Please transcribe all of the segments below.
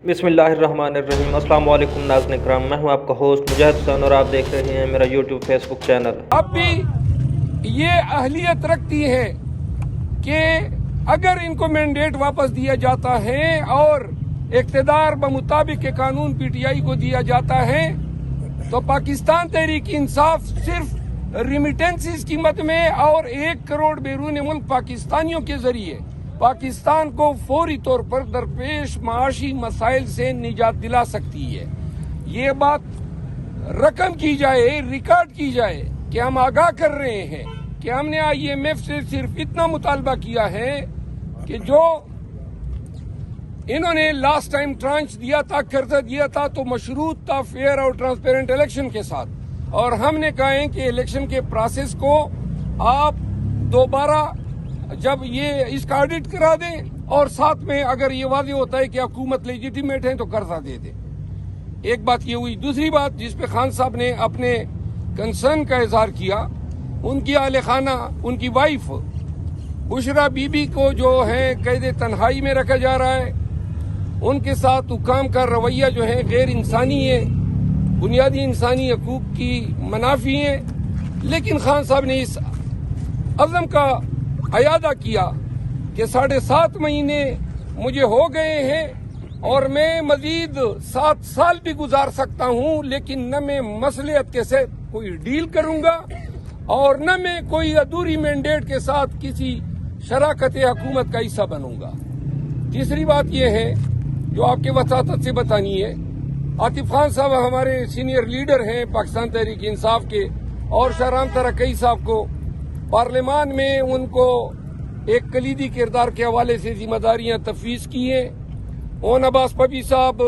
بسم اللہ الرحمن الرحیم۔ السلام علیکم ناظرین کرام، میں ہوں آپ کا ہوسٹ مجاہد حسین اور آپ دیکھ رہے ہیں میرا یوٹیوب فیس بک چینل۔ اب بھی یہ اہلیت رکھتی ہے کہ اگر ان کو مینڈیٹ واپس دیا جاتا ہے اور اقتدار بمطابق کے قانون پی ٹی آئی کو دیا جاتا ہے تو پاکستان تحریک انصاف صرف ریمیٹنسز کی مد میں اور 1 کروڑ بیرون ملک پاکستانیوں کے ذریعے پاکستان کو فوری طور پر درپیش معاشی مسائل سے نجات دلا سکتی ہے۔ یہ بات رقم کی جائے، ریکارڈ کی جائے کہ ہم آگاہ کر رہے ہیں کہ ہم نے IMF سے صرف اتنا مطالبہ کیا ہے کہ جو انہوں نے لاسٹ ٹائم ٹرانچ دیا تھا، قرضہ دیا تھا، تو مشروط تھا فیئر اور ٹرانسپیرنٹ الیکشن کے ساتھ، اور ہم نے کہا ہے کہ الیکشن کے پروسیس کو آپ دوبارہ جب یہ اس کا آڈٹ کرا دیں اور ساتھ میں اگر یہ واضح ہوتا ہے کہ حکومت لیجیٹیمیٹ ہے تو قرضہ دے دیں۔ ایک بات یہ ہوئی۔ دوسری بات جس پہ خان صاحب نے اپنے کنسرن کا اظہار کیا، ان کی اہل خانہ، ان کی وائف بشرا بی بی کو جو ہے قید تنہائی میں رکھا جا رہا ہے، ان کے ساتھ حکام کا رویہ جو ہے غیر انسانی ہے، بنیادی انسانی حقوق کی منافی ہے، لیکن خان صاحب نے اس عزم کا اعادہ کیا کہ 7.5 مہینے مجھے ہو گئے ہیں اور میں مزید 7 سال بھی گزار سکتا ہوں، لیکن نہ میں مصلحت کے ساتھ کوئی ڈیل کروں گا اور نہ میں کوئی ادھوری مینڈیٹ کے ساتھ کسی شراکت حکومت کا حصہ بنوں گا۔ تیسری بات یہ ہے جو آپ کے وساطت سے بتانی ہے، عاطف خان صاحب ہمارے سینئر لیڈر ہیں پاکستان تحریک انصاف کے، اور شاہ رام ترقی صاحب کو پارلیمان میں ان کو ایک کلیدی کردار کے حوالے سے ذمہ داریاں تفویض کی ہیں۔ اون عباس پبی صاحب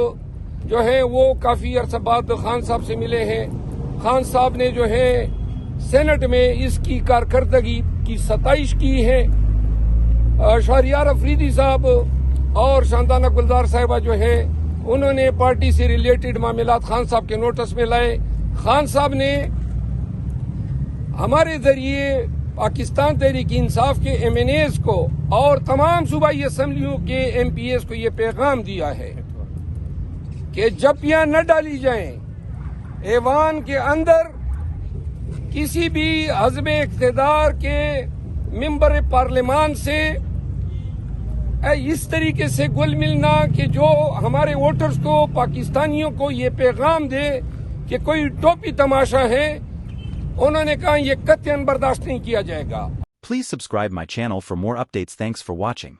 جو ہیں وہ کافی عرصہ بعد خان صاحب سے ملے ہیں۔ خان صاحب نے جو ہے سینٹ میں اس کی کارکردگی کی ستائش کی ہے۔ شہریار افریدی صاحب اور شاندانہ گلزار صاحبہ جو ہے انہوں نے پارٹی سے ریلیٹڈ معاملات خان صاحب کے نوٹس میں لائے۔ خان صاحب نے ہمارے ذریعے پاکستان تحریک انصاف کے MNAs کو اور تمام صوبائی اسمبلیوں کے MPs کو یہ پیغام دیا ہے کہ جپیاں نہ ڈالی جائیں، ایوان کے اندر کسی بھی حزب اقتدار کے ممبر پارلیمان سے اس طریقے سے گل ملنا کہ جو ہمارے ووٹرز کو، پاکستانیوں کو یہ پیغام دے کہ کوئی ٹوپی تماشا ہے، انہوں نے کہا یہ قطعاً برداشت نہیں کیا جائے گا۔ Please subscribe my channel for more updates. Thanks for watching.